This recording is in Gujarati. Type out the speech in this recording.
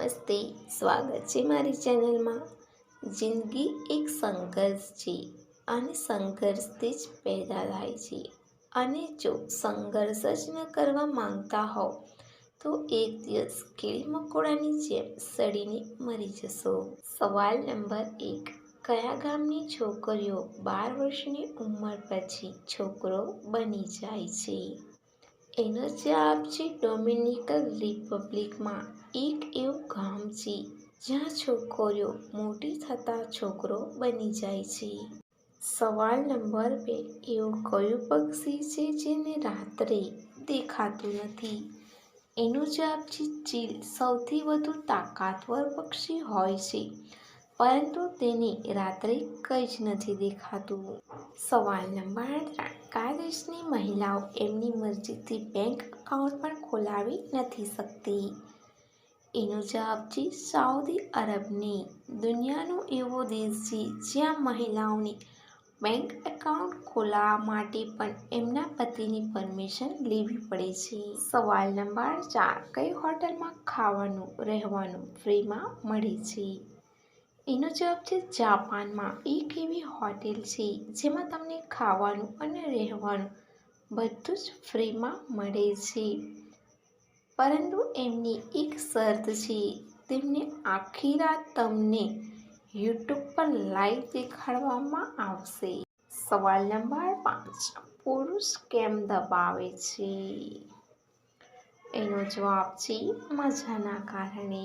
નમસ્તે, સ્વાગત છે મારી ચેનલમાં। જિંદગી એક સંઘર્ષ છે અને સંઘર્ષથી જ પેદા થાય છે અને જો સંઘર્ષ જ ન કરવા માંગતા હો તો એક દિવસ કીડી મકોડાની જેમ સડીને મરી જશો। સવાલ નંબર 1, કયા ગામની છોકરીઓ 12 વર્ષની ઉંમર પછી છોકરો બની જાય છે? એનો જવાબ છે ડોમિનિકન રિપબ્લિકમાં એક એવું ગામ છે જ્યાં છોકરીઓ મોટી થતાં છોકરો બની જાય છે। સવાલ નંબર 2, એવું કયું પક્ષી છે જેને રાત્રે દેખાતું નથી? એનો જવાબ છે ચીલ। સૌથી વધુ તાકાતવર પક્ષી હોય છે પરંતુ તેને રાત્રે કંઈ જ નથી દેખાતું। સવાલ નંબર 3, કયા દેશની મહિલાઓ એમની મરજીથી બેંક એકાઉન્ટ પણ ખોલાવી નથી શકતી? એનો જવાબ છે સાઉદી અરબની। દુનિયાનો એવો દેશ છે જ્યાં મહિલાઓને બેંક એકાઉન્ટ ખોલાવવા માટે પણ એમના પતિની પરમિશન લેવી પડે છે। સવાલ નંબર 4, કઈ હોટલમાં ખાવાનું રહેવાનું ફ્રીમાં મળે છે? એનો જવાબ છે જાપાનમાં એક એવી હોટેલ છે જેમાં તમને ખાવાનું અને રહેવાનું બધું જ ફ્રીમાં મળે છે પરંતુ એમની એક શરત છે, તેમને આખી રાત તમને યુટ્યુબ પર લાઈવ દેખાડવામાં આવશે। સવાલ નંબર 5, પુરુષ કેમ દબાવે છે? એનો જવાબ છે મજાના કારણે।